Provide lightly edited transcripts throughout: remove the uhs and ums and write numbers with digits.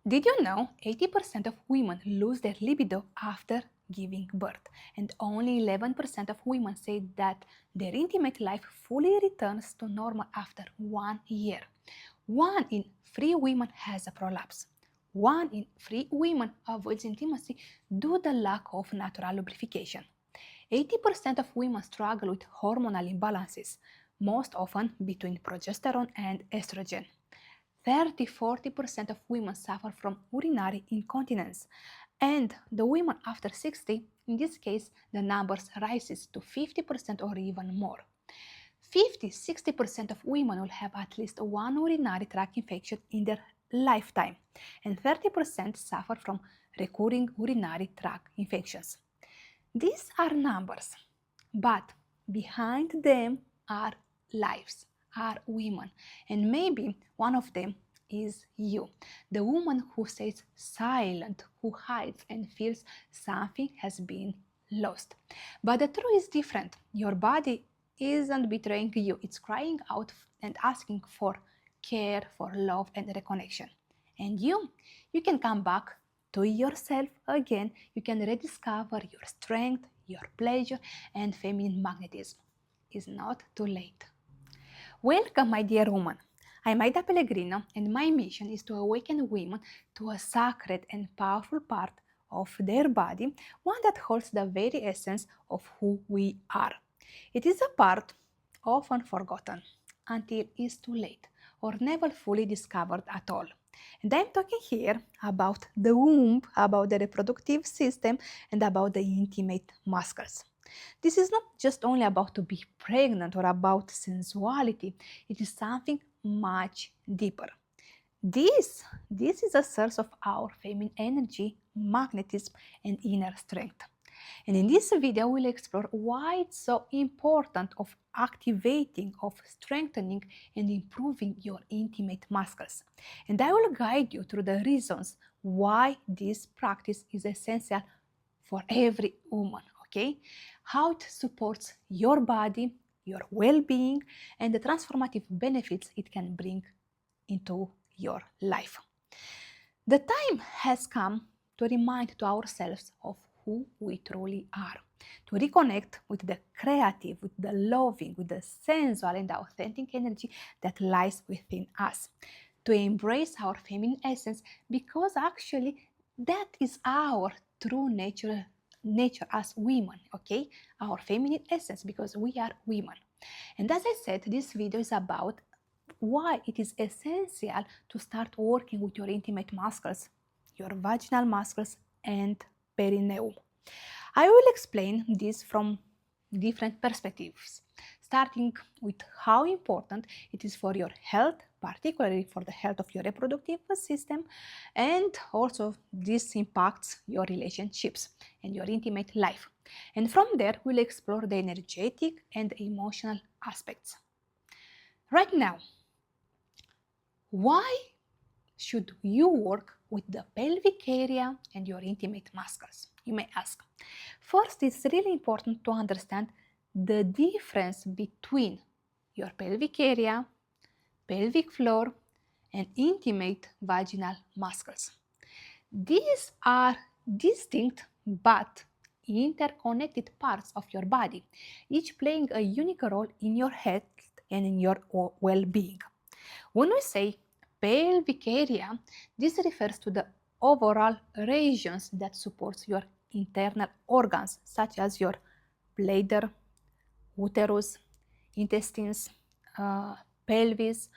Did you know 80% of women lose their libido after giving birth, and only 11% of women say that their intimate life fully returns to normal after 1 year? 1 in 3 women has a prolapse. 1 in 3 women avoids intimacy due to the lack of natural lubrication. 80% of women struggle with hormonal imbalances, most often between progesterone and estrogen. 30–40% of women suffer from urinary incontinence, and the women after 60, in this case, the numbers rises to 50% or even more. 50–60% of women will have at least one urinary tract infection in their lifetime, and 30% suffer from recurring urinary tract infections. These are numbers, but behind them are lives, are women, and maybe one of them is you, the woman who stays silent, who hides and feels something has been lost. But the truth is different. Your body isn't betraying you, it's crying out and asking for care, for love and reconnection. And you can come back to yourself again. You can rediscover your strength, your pleasure and feminine magnetism. It's not too late. Welcome, my dear woman. I'm Aida Pellegrino, and my mission is to awaken women to a sacred and powerful part of their body, one that holds the very essence of who we are. It is a part often forgotten until it's too late or never fully discovered at all. And I'm talking here about the womb, about the reproductive system, and about the intimate muscles. This is not just only about to be pregnant or about sensuality. It is something much deeper. This is a source of our feminine energy, magnetism, and inner strength. And in this video, we'll explore why it's so important of activating, of strengthening and improving your intimate muscles. And I will guide you through the reasons why this practice is essential for every woman, okay? How it supports your body, your well-being, and the transformative benefits it can bring into your life. The time has come to remind to ourselves of who we truly are, to reconnect with the creative, with the loving, with the sensual and authentic energy that lies within us, to embrace our feminine essence, because actually that is our true nature as women, okay? Our feminine essence, because we are women. And as I said, this video is about why it is essential to start working with your intimate muscles, your vaginal muscles and perineum. I will explain this from different perspectives, starting with how important it is for your health, particularly for the health of your reproductive system, and also this impacts your relationships and your intimate life. And from there, we'll explore the energetic and emotional aspects. Right now, why should you work with the pelvic area and your intimate muscles? You may ask. First, it's really important to understand the difference between your pelvic area, pelvic floor, and intimate vaginal muscles. These are distinct but interconnected parts of your body, each playing a unique role in your health and in your well-being. When we say pelvic area, this refers to the overall regions that supports your internal organs, such as your bladder, uterus, intestines, pelvis,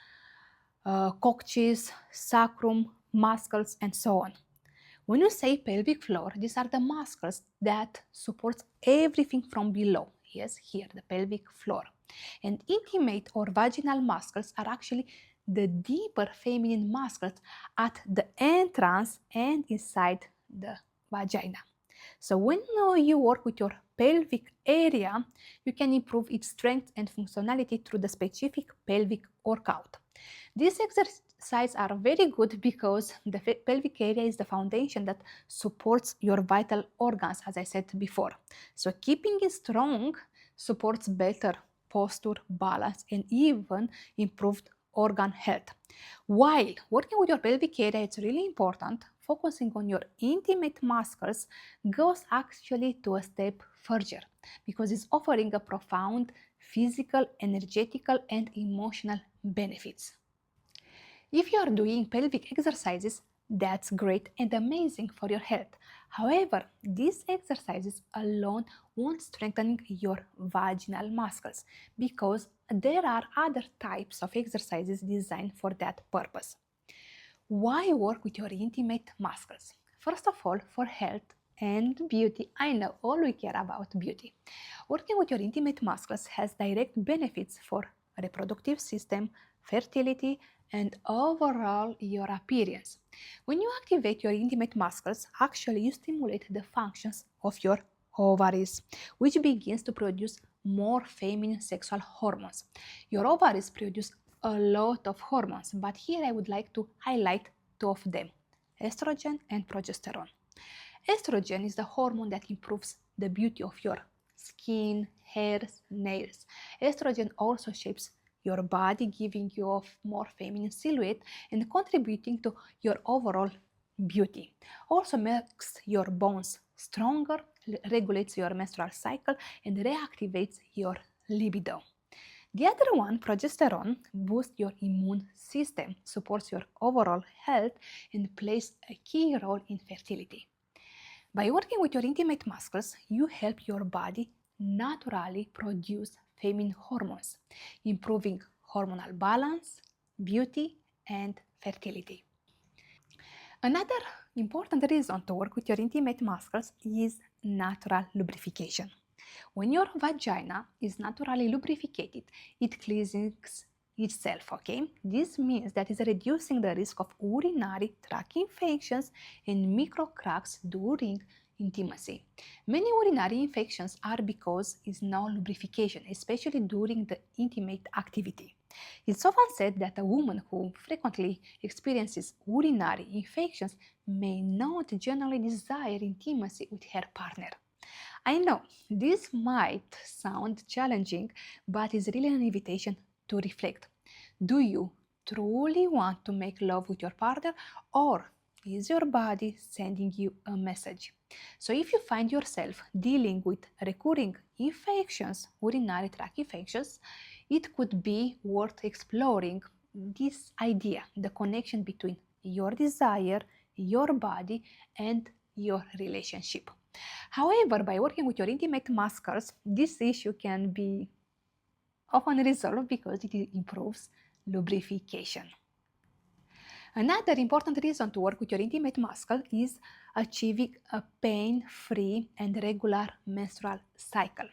coccyx, sacrum, muscles, and so on. When you say pelvic floor, these are the muscles that supports everything from below. Yes, here, the pelvic floor. And intimate or vaginal muscles are actually the deeper feminine muscles at the entrance and inside the vagina. So when you work with your pelvic area, you can improve its strength and functionality through the specific pelvic workout. These exercises are very good because the pelvic area is the foundation that supports your vital organs, as I said before. So keeping it strong supports better posture, balance, and even improved organ health. While working with your pelvic area, it's really important, focusing on your intimate muscles goes actually to a step further because it's offering a profound physical, energetical, and emotional benefits. If you are doing pelvic exercises, that's great and amazing for your health. However, these exercises alone won't strengthen your vaginal muscles because there are other types of exercises designed for that purpose. Why work with your intimate muscles? First of all, for health and beauty. I know all we care about beauty. Working with your intimate muscles has direct benefits for reproductive system, fertility, and overall your appearance. When you activate your intimate muscles, actually you stimulate the functions of your ovaries, which begins to produce more feminine sexual hormones. Your ovaries produce a lot of hormones, but here I would like to highlight two of them, estrogen and progesterone. Estrogen is the hormone that improves the beauty of your skin, hairs, nails. Estrogen also shapes your body, giving you a more feminine silhouette and contributing to your overall beauty. Also makes your bones stronger, regulates your menstrual cycle, and reactivates your libido. The other one, progesterone, boosts your immune system, supports your overall health, and plays a key role in fertility. By working with your intimate muscles, you help your body naturally produce feminine hormones, improving hormonal balance, beauty, and fertility. Another important reason to work with your intimate muscles is natural lubrication. When your vagina is naturally lubricated, it cleanses itself, okay? This means that it's reducing the risk of urinary tract infections and micro cracks during intimacy. Many urinary infections are because it's no lubrication, especially during the intimate activity. It's often said that a woman who frequently experiences urinary infections may not generally desire intimacy with her partner. I know this might sound challenging, but it's really an invitation to reflect. Do you truly want to make love with your partner, or is your body sending you a message? So if you find yourself dealing with recurring infections, urinary tract infections, it could be worth exploring this idea, the connection between your desire, your body, and your relationship. However, by working with your intimate muscles, this issue can be often resolved because it improves lubrication. Another important reason to work with your intimate muscle is achieving a pain-free and regular menstrual cycle.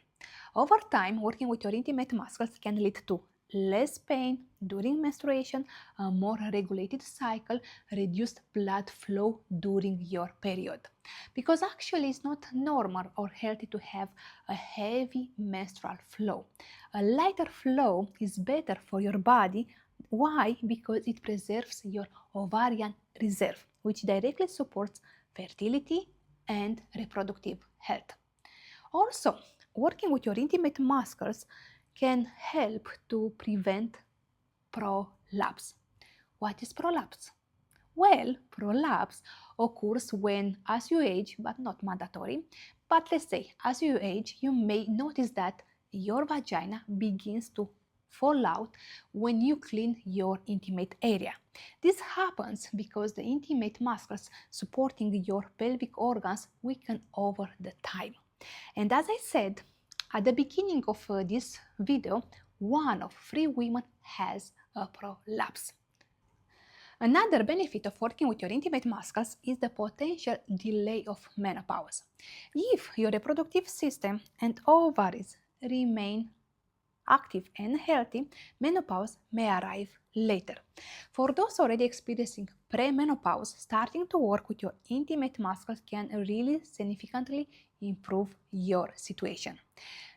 Over time, working with your intimate muscles can lead to less pain during menstruation, a more regulated cycle, reduced blood flow during your period. Because actually it's not normal or healthy to have a heavy menstrual flow. A lighter flow is better for your body. Why? Because it preserves your ovarian reserve, which directly supports fertility and reproductive health. Also, working with your intimate muscles can help to prevent prolapse. What is prolapse? Well, prolapse occurs when, as you age, but not mandatory, but let's say as you age, you may notice that your vagina begins to fall out when you clean your intimate area. This happens because the intimate muscles supporting your pelvic organs weaken over the time. And as I said at the beginning of this video, 1 of 3 women has a prolapse. Another benefit of working with your intimate muscles is the potential delay of menopause. If your reproductive system and ovaries remain active and healthy, menopause may arrive later. For those already experiencing premenopause, starting to work with your intimate muscles can really significantly improve your situation.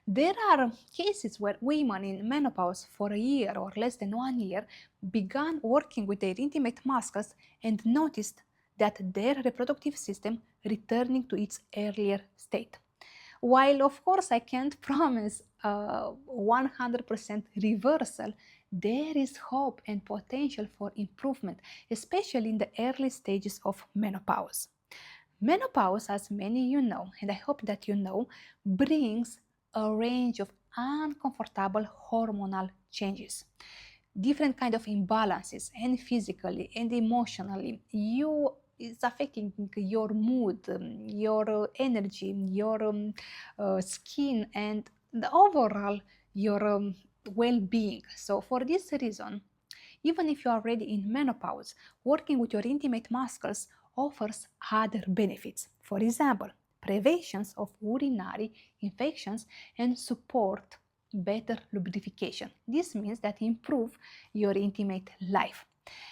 There are cases where women in menopause for a year or less than 1 year began working with their intimate muscles and noticed that their reproductive system returning to its earlier state. While of course I can't promise a 100% reversal, there is hope and potential for improvement, especially in the early stages of menopause. Menopause, as many you know, and I hope that you know, brings a range of uncomfortable hormonal changes, different kind of imbalances, and physically and emotionally. You it's affecting your mood, your energy, your skin, and the overall your well-being. So for this reason, even if you are already in menopause, working with your intimate muscles offers other benefits. For example, prevention of urinary infections and support better lubrication. This means that improve your intimate life.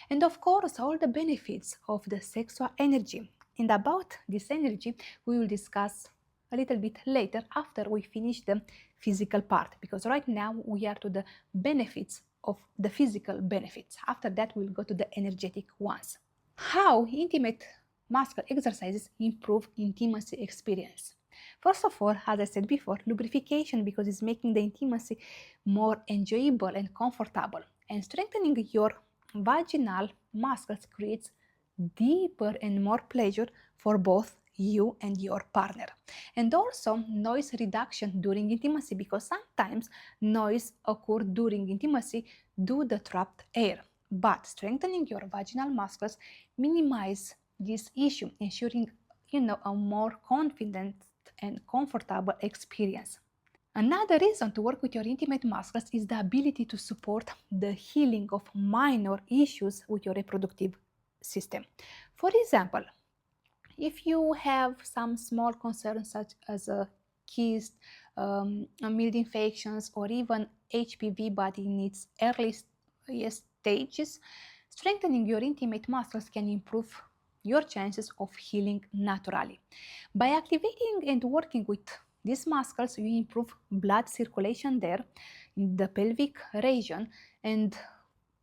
And of course, all the benefits of the sexual energy. And about this energy, we will discuss a little bit later after we finish the physical part, because right now we are to the benefits of the physical benefits. After that, we'll go to the energetic ones. How intimate muscle exercises improve intimacy experience? First of all, as I said before, lubrication, because it's making the intimacy more enjoyable and comfortable. And strengthening your vaginal muscles creates deeper and more pleasure for both you and your partner. And also noise reduction during intimacy, because sometimes noise occurs during intimacy due to the trapped air. But strengthening your vaginal muscles minimize this issue, ensuring a more confident and comfortable experience. Another reason to work with your intimate muscles is the ability to support the healing of minor issues with your reproductive system. For example, if you have some small concerns such as a cyst, mild infections, or even HPV, but in its early stages, strengthening your intimate muscles can improve your chances of healing naturally. By activating and working with these muscles, you improve blood circulation there in the pelvic region, and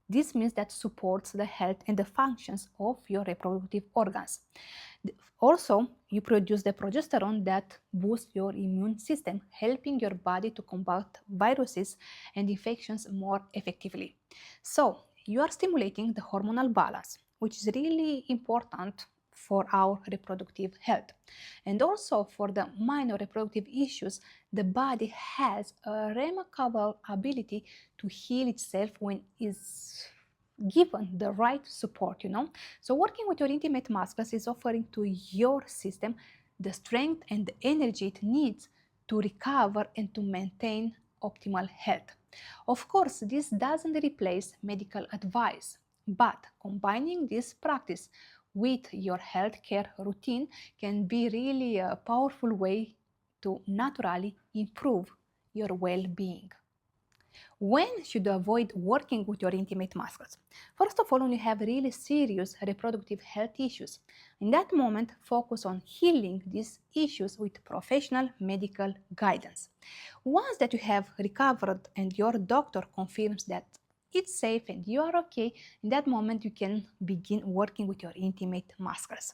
this means that supports the health and the functions of your reproductive organs. Also, you produce the progesterone that boosts your immune system, helping your body to combat viruses and infections more effectively. So, you are stimulating the hormonal balance, which is really important for our reproductive health. And also for the minor reproductive issues, the body has a remarkable ability to heal itself when it's given the right support. So working with your intimate muscles is offering to your system the strength and the energy it needs to recover and to maintain optimal health. Of course, this doesn't replace medical advice, but combining this practice with your healthcare routine can be really a powerful way to naturally improve your well-being. When should you avoid working with your intimate muscles? First of all, when you have really serious reproductive health issues, in that moment, focus on healing these issues with professional medical guidance. Once that you have recovered and your doctor confirms that it's safe and you are okay, in that moment you can begin working with your intimate muscles.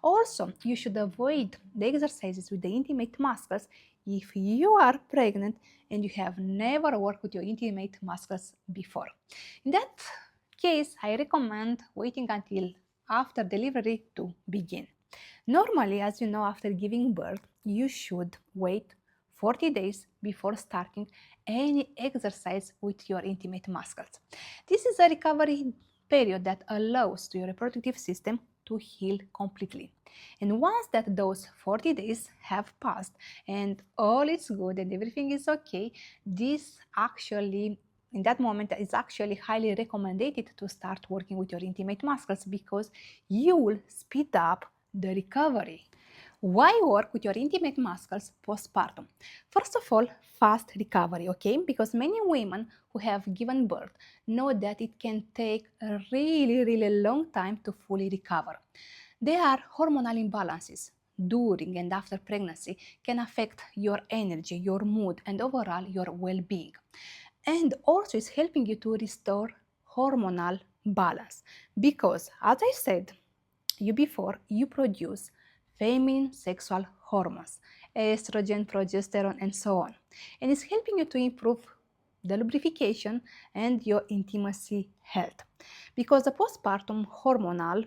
Also, you should avoid the exercises with the intimate muscles if you are pregnant and you have never worked with your intimate muscles before. In that case, I recommend waiting until after delivery to begin. Normally, as you know, after giving birth, you should wait 40 days before starting any exercise with your intimate muscles. This is a recovery period that allows to your reproductive system to heal completely. And once that those 40 days have passed and all is good and everything is okay, this actually in that moment it's actually highly recommended to start working with your intimate muscles, because you will speed up the recovery. Why work with your intimate muscles postpartum? First of all, fast recovery, okay? Because many women who have given birth know that it can take a really long time to fully recover. There are hormonal imbalances during and after pregnancy can affect your energy, your mood, and overall your well-being. And also it's helping you to restore hormonal balance, because as I said you before, you produce feminine sexual hormones, estrogen, progesterone, and so on. And it's helping you to improve the lubrication, and your intimacy health. Because the postpartum hormonal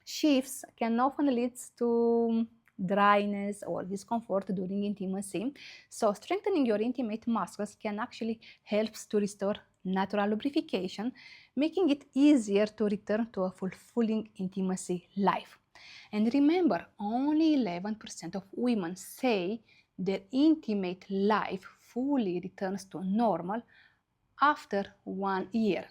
shifts can often lead to dryness or discomfort during intimacy. So strengthening your intimate muscles can actually help to restore natural lubrication, making it easier to return to a fulfilling intimacy life. And remember, only 11% of women say their intimate life fully returns to normal after 1 year.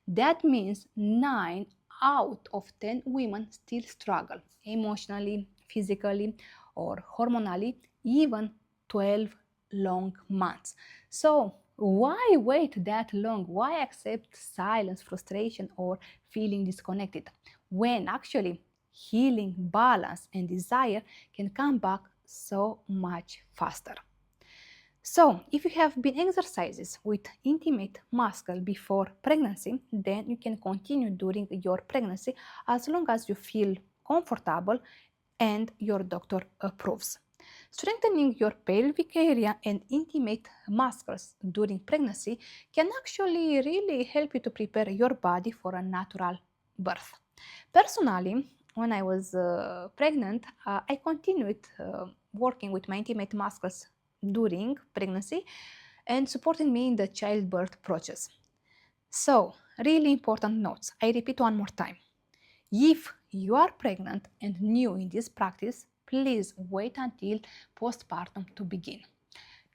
That means 9 out of 10 women still struggle emotionally, physically, or hormonally, even 12 long months. So, why wait that long? Why accept silence, frustration, or feeling disconnected when actually healing, balance, and desire can come back so much faster? So, if you have been exercises with intimate muscle before pregnancy, then you can continue during your pregnancy as long as you feel comfortable and your doctor approves. Strengthening your pelvic area and intimate muscles during pregnancy can actually really help you to prepare your body for a natural birth. Personally, when I was pregnant, I continued working with my intimate muscles during pregnancy and supporting me in the childbirth process. So, really important notes. I repeat one more time. If you are pregnant and new in this practice, please wait until postpartum to begin.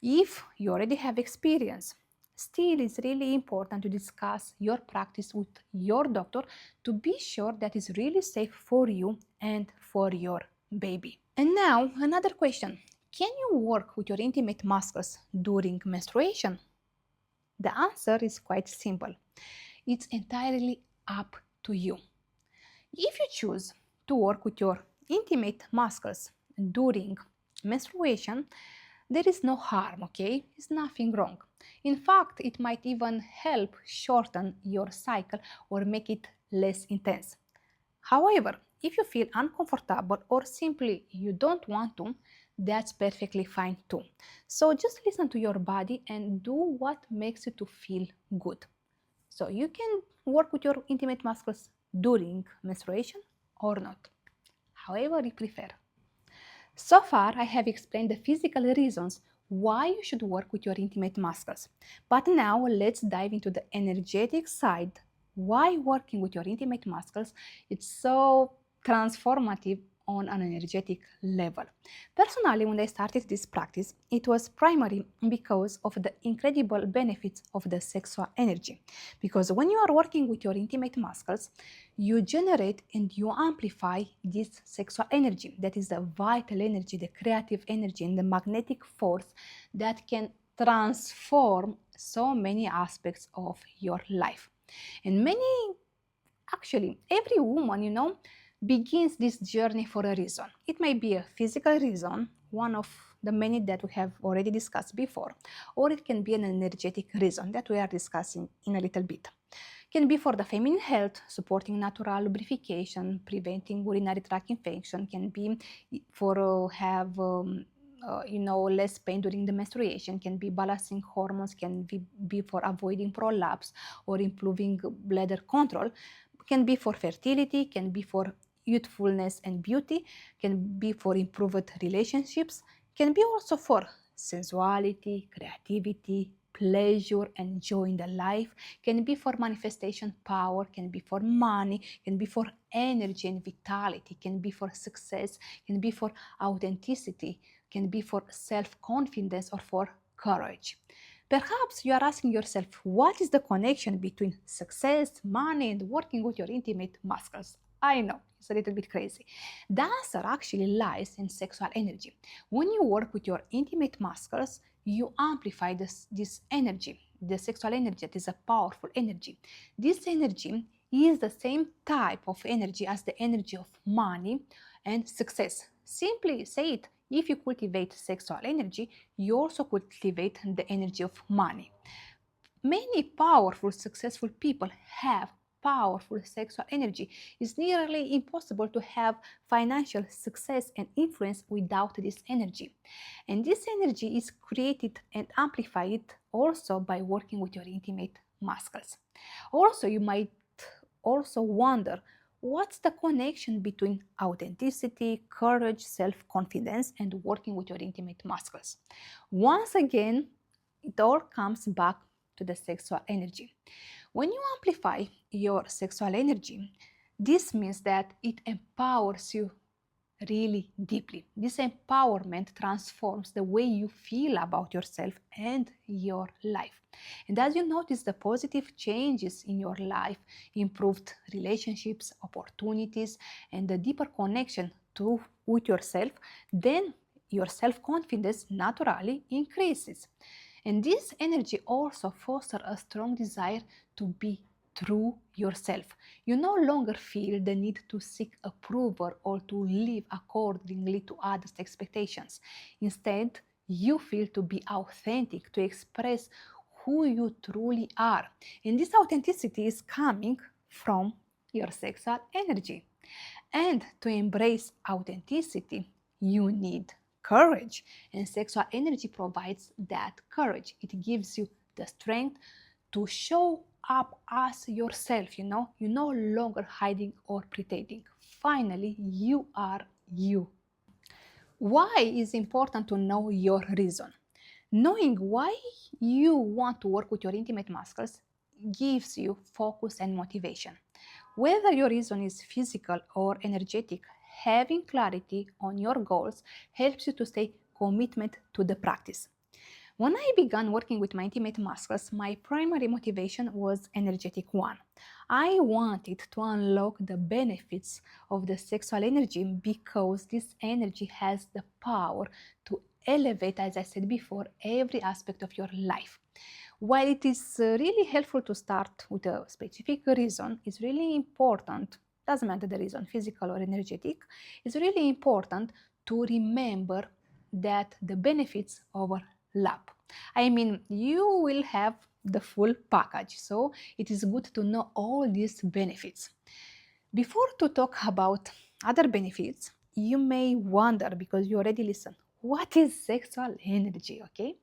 If you already have experience, still it's really important to discuss your practice with your doctor to be sure that it's really safe for you and for your baby. And now another question. Can you work with your intimate muscles during menstruation? The answer is quite simple. It's entirely up to you. If you choose to work with your intimate muscles during menstruation, there is no harm, okay? It's nothing wrong. In fact, it might even help shorten your cycle or make it less intense. However, if you feel uncomfortable or simply you don't want to, that's perfectly fine too. So just listen to your body and do what makes you to feel good. So you can work with your intimate muscles during menstruation or not, however you prefer. So far, I have explained the physical reasons why you should work with your intimate muscles. But now let's dive into the energetic side. Why working with your intimate muscles is so transformative on an energetic level. Personally, when I started this practice, it was primarily because of the incredible benefits of the sexual energy. Because when you are working with your intimate muscles, you generate and you amplify this sexual energy. That is the vital energy, the creative energy, and the magnetic force that can transform so many aspects of your life. And actually, every woman, begins this journey for a reason. It may be a physical reason, one of the many that we have already discussed before, or it can be an energetic reason that we are discussing in a little bit. Can be for the feminine health, supporting natural lubrication, preventing urinary tract infection, can be for have less pain during the menstruation, can be balancing hormones, can be for avoiding prolapse or improving bladder control, can be for fertility, can be for youthfulness and beauty, can be for improved relationships, can be also for sensuality, creativity, pleasure and joy in the life, can be for manifestation power, can be for money, can be for energy and vitality, can be for success, can be for authenticity, can be for self-confidence or for courage. Perhaps you are asking yourself, what is the connection between success, money, and working with your intimate muscles? I know, it's a little bit crazy. The answer actually lies in sexual energy. When you work with your intimate muscles, you amplify this energy, the sexual energy that is a powerful energy. This energy is the same type of energy as the energy of money and success. Simply say it, if you cultivate sexual energy, you also cultivate the energy of money. Many powerful, successful people have powerful sexual energy. It's nearly impossible to have financial success and influence without this energy. And this energy is created and amplified also by working with your intimate muscles. Also, you might also wonder, what's the connection between authenticity, courage, self-confidence, and working with your intimate muscles? Once again, it all comes back to the sexual energy. When you amplify your sexual energy, this means that it empowers you really deeply. This empowerment transforms the way you feel about yourself and your life. And as you notice the positive changes in your life, improved relationships, opportunities, and a deeper connection with yourself, then your self-confidence naturally increases. And this energy also fosters a strong desire to be true yourself. You no longer feel the need to seek approval or to live accordingly to others' expectations. Instead, you feel to be authentic, to express who you truly are. And this authenticity is coming from your sexual energy. And to embrace authenticity, you need courage. And sexual energy provides that courage. It gives you the strength to show up as yourself, You're no longer hiding or pretending. Finally, you are you. Why is important to know your reason? Knowing why you want to work with your intimate muscles gives you focus and motivation. Whether your reason is physical or energetic, having clarity on your goals helps you to stay committed to the practice. When I began working with my intimate muscles, my primary motivation was energetic one. I wanted to unlock the benefits of the sexual energy because this energy has the power to elevate, as I said before, every aspect of your life. While it is really helpful to start with a specific reason, it's really important, doesn't matter the reason, physical or energetic, it's really important to remember that the benefits overlap. I mean, you will have the full package, so it is good to know all these benefits. Before to talk about other benefits, you may wonder, because you already listened, what is sexual energy, okay?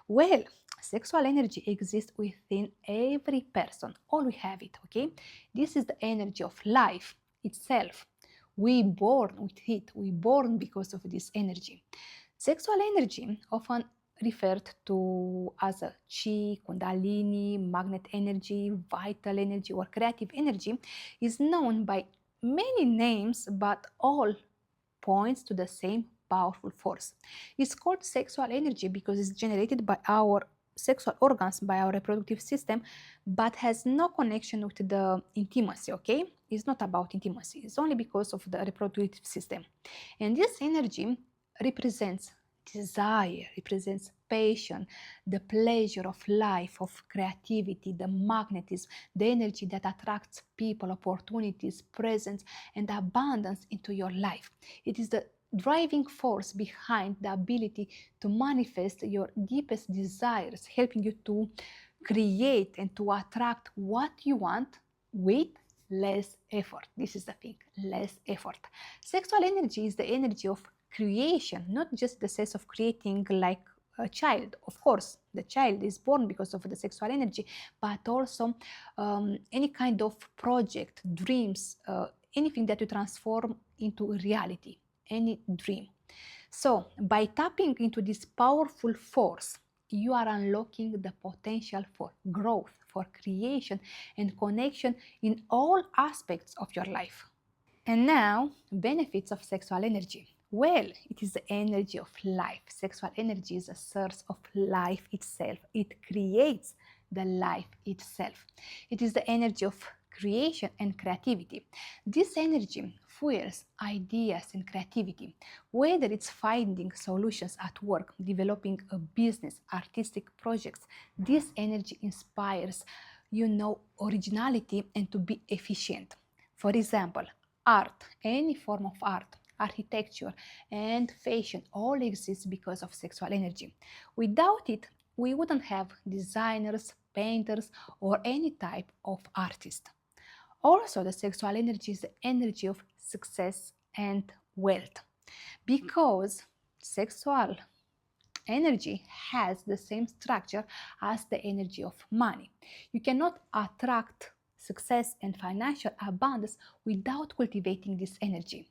Well, sexual energy exists within every person. All we have it, okay? This is the energy of life itself. We born with it. We born because of this energy. Sexual energy, often referred to as a chi, kundalini, magnet energy, vital energy, or creative energy, is known by many names, but all points to the same powerful force. It's called sexual energy because it's generated by our sexual organs, by our reproductive system, but has no connection with the intimacy, okay? It's not about intimacy. It's only because of the reproductive system. And this energy represents desire, represents passion, the pleasure of life, of creativity, the magnetism, the energy that attracts people, opportunities, presence, and abundance into your life. It is the driving force behind the ability to manifest your deepest desires, helping you to create and to attract what you want with less effort. This is the thing, less effort. Sexual energy is the energy of creation, not just the sense of creating like a child. Of course, the child is born because of the sexual energy, but also any kind of project, dreams, anything that you transform into reality, any dream. So, by tapping into this powerful force, you are unlocking the potential for growth, for creation, and connection in all aspects of your life. And now, benefits of sexual energy. Well, it is the energy of life. Sexual energy is a source of life itself. It creates the life itself. It is the energy of creation and creativity. This energy fuels ideas and creativity, whether it's finding solutions at work, developing a business, artistic projects. This energy inspires, originality and to be efficient. For example, art, any form of art, architecture, and fashion all exist because of sexual energy. Without it, we wouldn't have designers, painters, or any type of artist. Also, the sexual energy is the energy of success and wealth, because sexual energy has the same structure as the energy of money. You cannot attract success and financial abundance without cultivating this energy.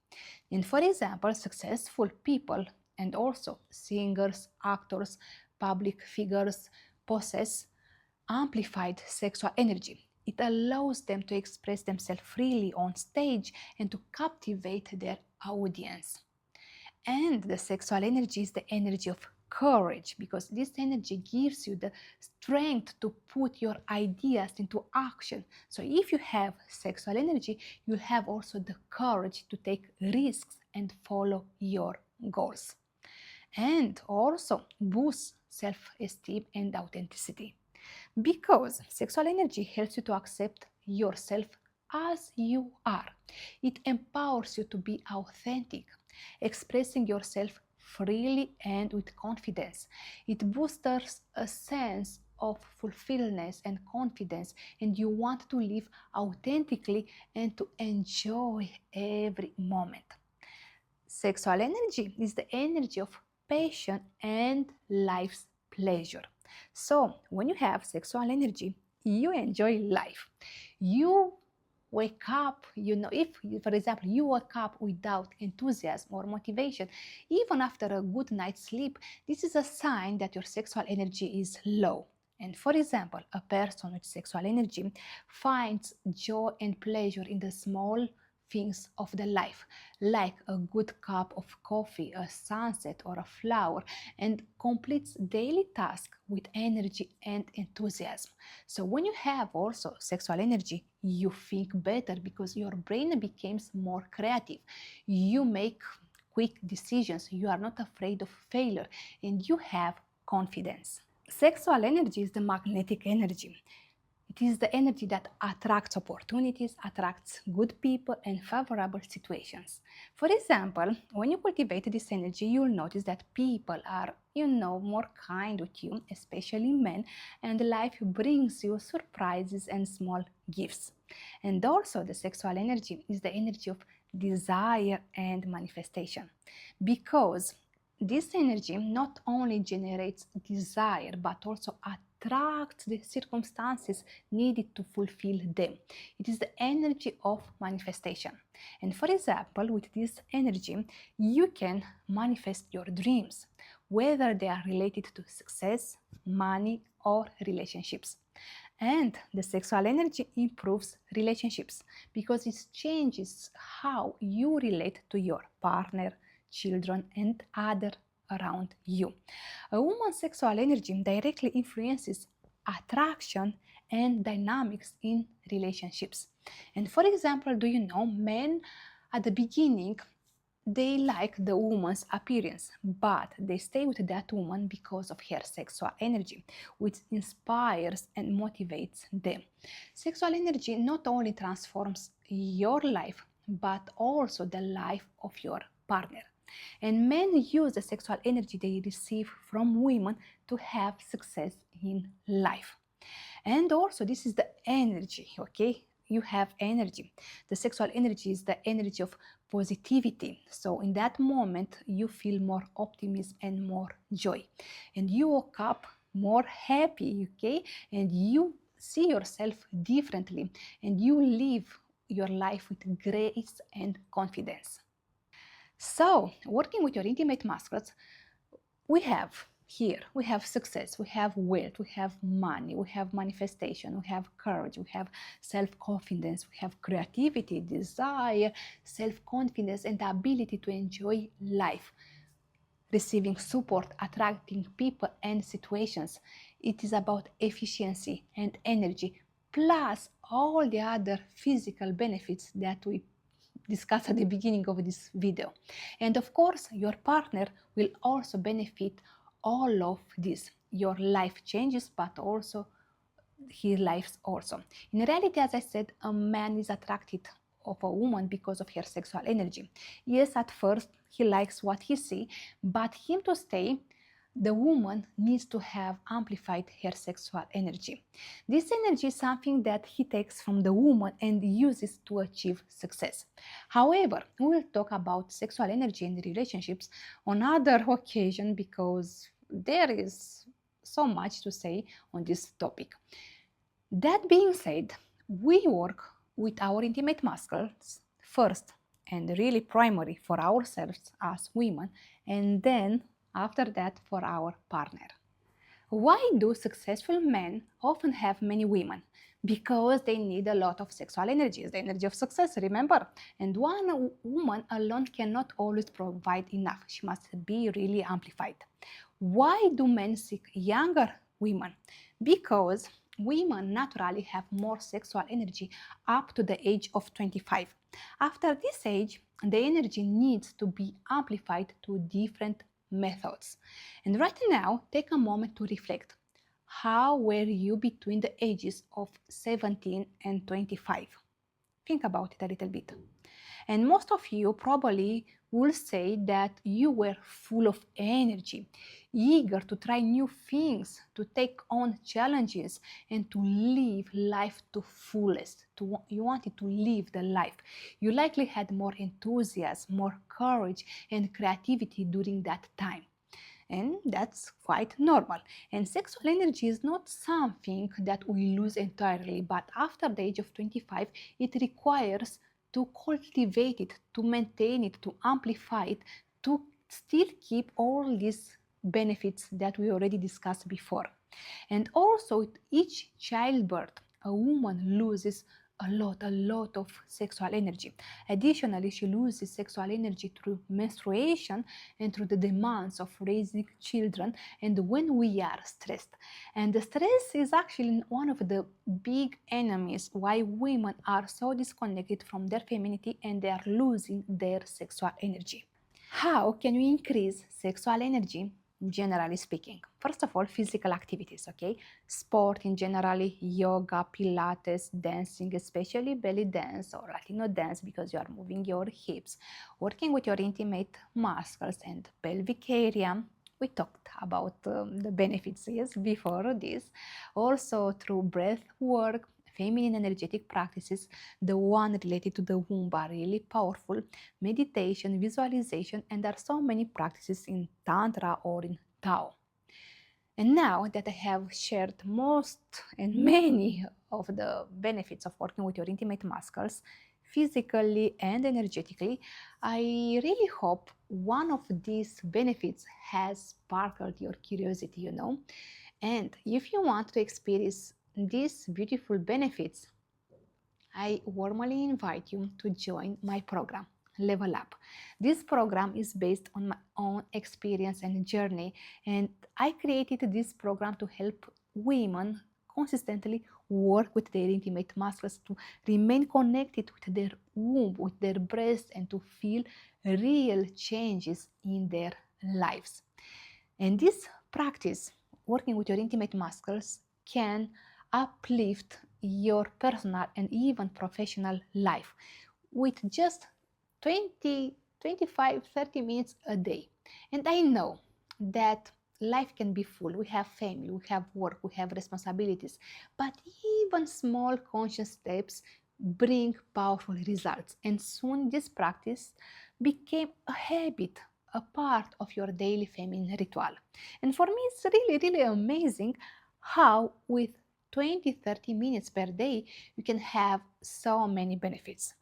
And for example, successful people and also singers, actors, public figures possess amplified sexual energy. It allows them to express themselves freely on stage and to captivate their audience. And the sexual energy is the energy of courage, because this energy gives you the strength to put your ideas into action. So if you have sexual energy, you have also the courage to take risks and follow your goals. And also boosts self-esteem and authenticity, because sexual energy helps you to accept yourself as you are. It empowers you to be authentic, expressing yourself freely and with confidence. It boosts a sense of fulfillment and confidence, and you want to live authentically and to enjoy every moment. Sexual energy is the energy of passion and life's pleasure. So, when you have sexual energy, you enjoy life. You wake up, if, for example, you wake up without enthusiasm or motivation, even after a good night's sleep, this is a sign that your sexual energy is low. And for example, a person with sexual energy finds joy and pleasure in the small things of the life, like a good cup of coffee, a sunset, or a flower, and completes daily tasks with energy and enthusiasm. So when you have also sexual energy, you think better because your brain becomes more creative. You make quick decisions, you are not afraid of failure, and you have confidence. Sexual energy is the magnetic energy. It is the energy that attracts opportunities, attracts good people and favorable situations. For example, when you cultivate this energy, you'll notice that people are, more kind with you, especially men, and life brings you surprises and small gifts. And also, the sexual energy is the energy of desire and manifestation, because this energy not only generates desire but also attracts the circumstances needed to fulfill them. It is the energy of manifestation. And for example, with this energy, you can manifest your dreams, whether they are related to success, money, or relationships. And the sexual energy improves relationships because it changes how you relate to your partner, children, and others around you. A woman's sexual energy directly influences attraction and dynamics in relationships. And for example, do you know, men at the beginning, they like the woman's appearance, but they stay with that woman because of her sexual energy, which inspires and motivates them. Sexual energy not only transforms your life, but also the life of your partner. And men use the sexual energy they receive from women to have success in life. And also, this is the energy, okay? You have energy. The sexual energy is the energy of positivity. So, in that moment, you feel more optimism and more joy. And you wake up more happy, okay? And you see yourself differently. And you live your life with grace and confidence. So, working with your intimate mascots, we have success, we have wealth, we have money, we have manifestation, we have courage, we have self-confidence, we have creativity, desire, self-confidence, and the ability to enjoy life, receiving support, attracting people and situations. It is about efficiency and energy, plus all the other physical benefits that we discussed at the beginning of this video. And of course, your partner will also benefit all of this. Your life changes, but also his life also. In reality, as I said, a man is attracted of a woman because of her sexual energy. Yes, at first he likes what he sees, but him to stay, the woman needs to have amplified her sexual energy. This energy is something that he takes from the woman and uses to achieve success. However, we will talk about sexual energy in relationships on other occasion because there is so much to say on this topic. That being said, we work with our intimate muscles first and really primary for ourselves as women, and then after that for our partner. Why do successful men often have many women? Because they need a lot of sexual energy, the energy of success, remember? And one woman alone cannot always provide enough. She must be really amplified. Why do men seek younger women? Because women naturally have more sexual energy up to the age of 25. After this age, the energy needs to be amplified to different methods. And right now, take a moment to reflect. How were you between the ages of 17 and 25? Think about it a little bit. And most of you probably will say that you were full of energy, eager to try new things, to take on challenges, and to live life to fullest. You wanted to live the life. You likely had more enthusiasm, more courage, and creativity during that time. And that's quite normal. And sexual energy is not something that we lose entirely, but after the age of 25, it requires to cultivate it, to maintain it, to amplify it, to still keep all these benefits that we already discussed before. And also, with each childbirth, a woman loses a lot of sexual energy. Additionally, she loses sexual energy through menstruation and through the demands of raising children and when we are stressed. And the stress is actually one of the big enemies why women are so disconnected from their femininity and they are losing their sexual energy. How can we increase sexual energy? Generally speaking, first of all, physical activities, okay? Sport in generally, yoga, pilates, dancing, especially belly dance or Latino dance because you are moving your hips, working with your intimate muscles and pelvic area. We talked about the benefits, yes, before this. Also through breath work, feminine energetic practices, the one related to the womb are really powerful, meditation, visualization, and there are so many practices in Tantra or in Tao. And now that I have shared most and many of the benefits of working with your intimate muscles, physically and energetically, I really hope one of these benefits has sparkled your curiosity, And if you want to experience these beautiful benefits, I warmly invite you to join my program, Level Up. This program is based on my own experience and journey, and I created this program to help women consistently work with their intimate muscles to remain connected with their womb, with their breast, and to feel real changes in their lives. And this practice, working with your intimate muscles, can uplift your personal and even professional life with just 20, 25, 30 minutes a day. And I know that life can be full. We have family, we have work, we have responsibilities, but even small conscious steps bring powerful results. And soon this practice became a habit, a part of your daily feminine ritual. And for me, it's really amazing how with 20-30 minutes per day, you can have so many benefits.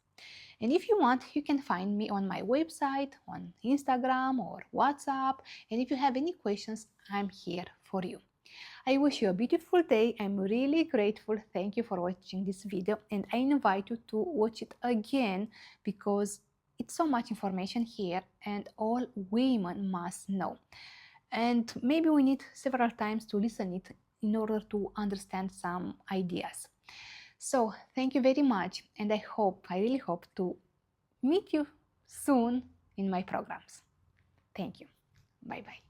And if you want, you can find me on my website, on Instagram or WhatsApp. And if you have any questions, I'm here for you. I wish you a beautiful day. I'm really grateful. Thank you for watching this video. And I invite you to watch it again because it's so much information here and all women must know. And maybe we need several times to listen it in order to understand some ideas. So thank you very much, and I really hope to meet you soon in my programs. Thank you. Bye bye.